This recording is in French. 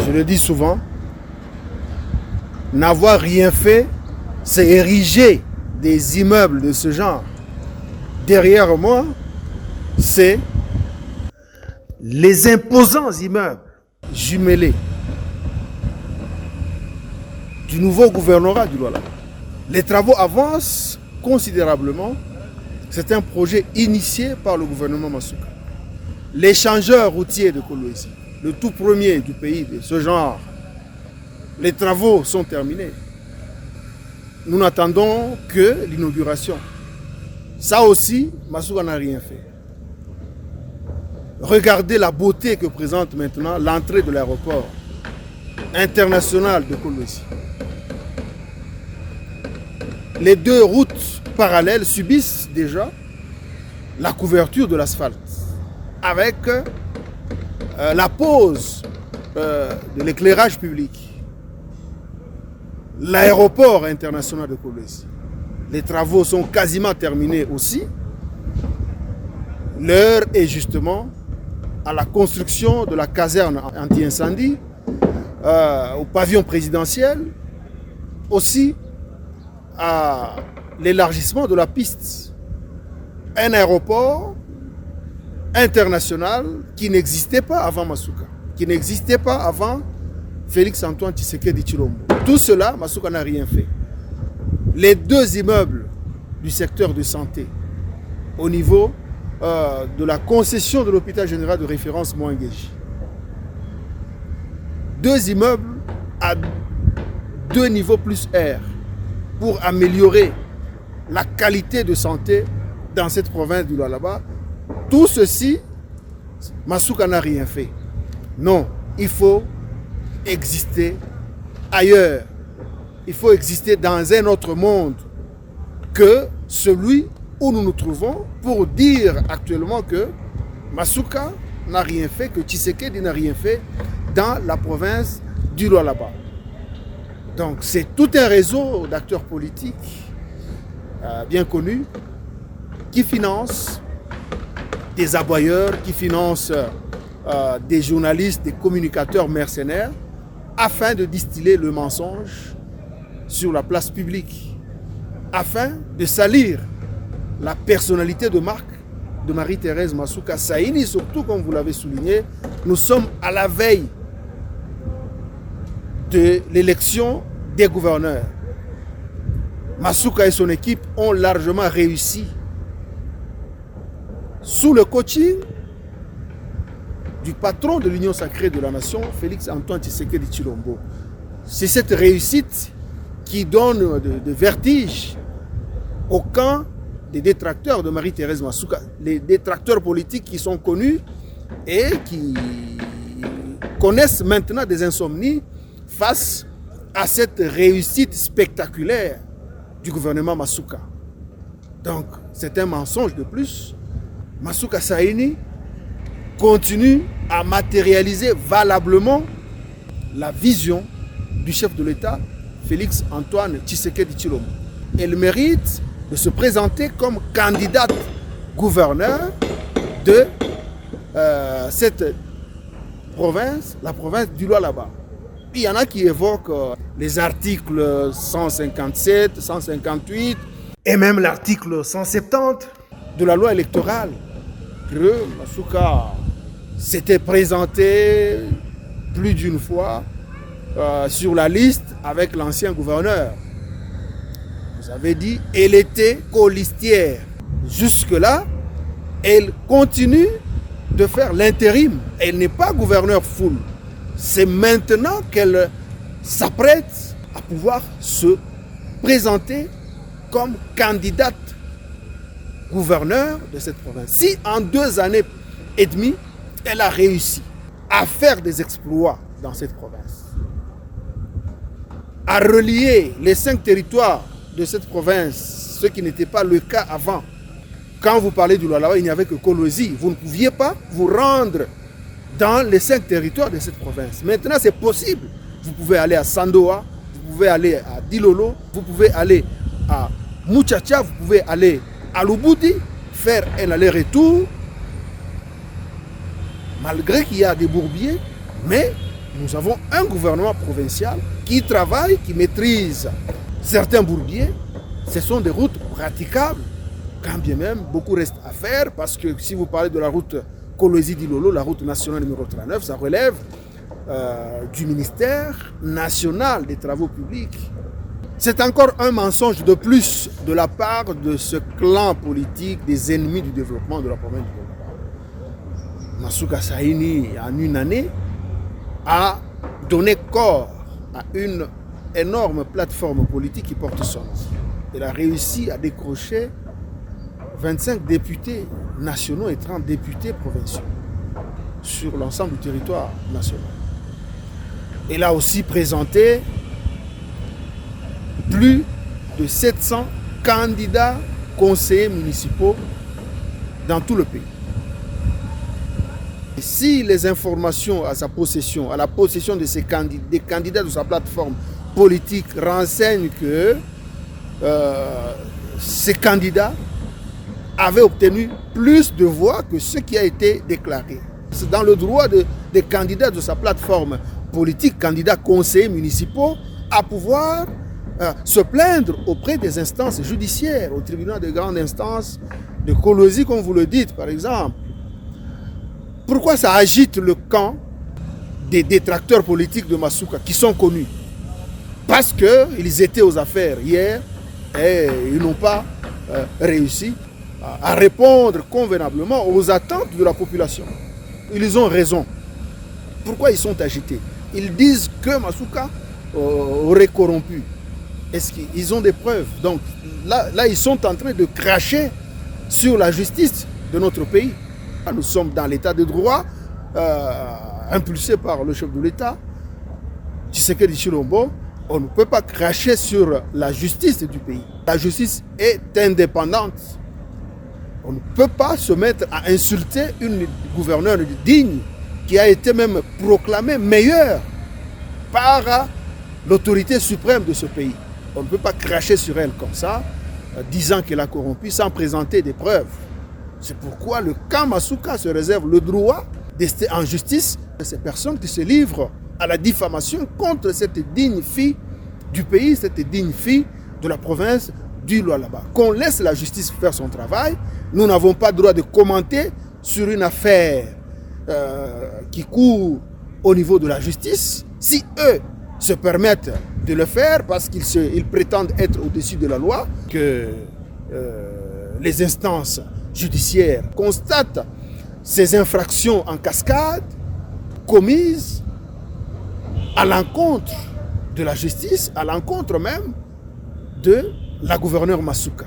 je le dis souvent, n'avoir rien fait, c'est ériger des immeubles de ce genre. Derrière moi, c'est les imposants immeubles jumelés du nouveau gouvernorat du Lualaba. Les travaux avancent considérablement. C'est un projet initié par le gouvernement Masuka. L'échangeur routier de Kolwezi, le tout premier du pays de ce genre, les travaux sont terminés. Nous n'attendons que l'inauguration. Ça aussi, Masuka n'a rien fait. Regardez la beauté que présente maintenant l'entrée de l'aéroport international de Kolwezi. Les deux routes parallèles subissent déjà la couverture de l'asphalte avec la pose de l'éclairage public. L'aéroport international de Kolwezi. Les travaux sont quasiment terminés aussi. L'heure est justement à la construction de la caserne anti-incendie, au pavillon présidentiel, aussi à l'élargissement de la piste. Un aéroport international qui n'existait pas avant Masuka, qui n'existait pas avant Félix Antoine Tshisekedi Tshilombo. Tout cela, Masuka n'a rien fait. Les deux immeubles du secteur de santé au niveau de la concession de l'hôpital général de référence Mouangeji. Deux immeubles à 2 niveaux plus R pour améliorer la qualité de santé dans cette province du Lualaba. Tout ceci, Masuka n'a rien fait. Non, il faut exister ailleurs. Il faut exister dans un autre monde que celui où nous nous trouvons pour dire actuellement que Masuka n'a rien fait, que Tshisekedi n'a rien fait dans la province du Lualaba. Donc c'est tout un réseau d'acteurs politiques bien connus qui financent des aboyeurs, qui financent des journalistes, des communicateurs mercenaires afin de distiller le mensonge sur la place publique, afin de salir la personnalité de marque de Marie-Thérèse Masuka Saini. Surtout, comme vous l'avez souligné, nous sommes à la veille de l'élection des gouverneurs. Masuka et son équipe ont largement réussi sous le coaching du patron de l'Union sacrée de la nation, Félix Antoine Tshisekedi Tshilombo. C'est cette réussite qui donne de vertige au camp des détracteurs de Marie-Thérèse Masuka, les détracteurs politiques qui sont connus et qui connaissent maintenant des insomnies face à cette réussite spectaculaire du gouvernement Masuka. Donc, c'est un mensonge de plus. Masuka Saini continue à matérialiser valablement la vision du chef de l'État, Félix Antoine Tshisekedi Tshilombo. Elle mérite de se présenter comme candidate gouverneur de cette province, la province du Lualaba. Il y en a qui évoquent les articles 157, 158 et même l'article 170 de la loi électorale. Que Masuka s'était présenté plus d'une fois sur la liste avec l'ancien gouverneur. Vous avez dit, elle était colistière. Jusque-là, elle continue de faire l'intérim. Elle n'est pas gouverneur full. C'est maintenant qu'elle s'apprête à pouvoir se présenter comme candidate gouverneur de cette province. Si en 2 années et demie, elle a réussi à faire des exploits dans cette province, à relier les 5 territoires de cette province, ce qui n'était pas le cas avant. Quand vous parlez du Lualaba, il n'y avait que Kolwezi. Vous ne pouviez pas vous rendre dans les 5 territoires de cette province. Maintenant, c'est possible. Vous pouvez aller à Sandoa, vous pouvez aller à Dilolo, vous pouvez aller à Muchacha, vous pouvez aller à Lubudi, faire un aller-retour, malgré qu'il y a des bourbiers, mais Nous avons un gouvernement provincial qui travaille, qui maîtrise certains bourbiers. Ce sont des routes praticables, quand bien même beaucoup reste à faire, parce que si vous parlez de la route Kolwezi-Dilolo, la route nationale numéro 39, ça relève du ministère national des travaux publics. C'est encore un mensonge de plus de la part de ce clan politique des ennemis du développement de la province du Lomba. Masuka Saini, en une année, a donné corps à une énorme plateforme politique qui porte son nom. Il a réussi à décrocher 25 députés nationaux et 30 députés provinciaux sur l'ensemble du territoire national. Il a aussi présenté plus de 700 candidats conseillers municipaux dans tout le pays. Et si les informations à sa possession, à la possession de des candidats de sa plateforme politique renseignent que ces candidats avaient obtenu plus de voix que ce qui a été déclaré. C'est dans le droit des candidats de sa plateforme politique, candidats conseillers municipaux, à pouvoir se plaindre auprès des instances judiciaires, au tribunal de grande instance de Kolwezi, comme vous le dites, par exemple. Pourquoi ça agite le camp des détracteurs politiques de Masuka, qui sont connus? Parce qu'ils étaient aux affaires hier et ils n'ont pas réussi à répondre convenablement aux attentes de la population. Ils ont raison. Pourquoi ils sont agités? Ils disent que Masuka aurait corrompu. Est-ce qu'ils ont des preuves? Donc là, ils sont en train de cracher sur la justice de notre pays. Nous sommes dans l'état de droit, impulsé par le chef de l'État, Tshisekedi Tshilombo. On ne peut pas cracher sur la justice du pays. La justice est indépendante. On ne peut pas se mettre à insulter une gouverneure digne qui a été même proclamée meilleure par l'autorité suprême de ce pays. On ne peut pas cracher sur elle comme ça, disant qu'elle a corrompu sans présenter des preuves. C'est pourquoi le camp Masuka se réserve le droit d'ester en justice de ces personnes qui se livrent à la diffamation contre cette digne fille du pays, cette digne fille de la province du Lualaba. Qu'on laisse la justice faire son travail. Nous n'avons pas le droit de commenter sur une affaire qui court au niveau de la justice. Si eux se permettent de le faire parce qu'ils prétendent être au-dessus de la loi, que les instances judiciaires constatent ces infractions en cascade commises à l'encontre de la justice, à l'encontre même de la gouverneure Masuka.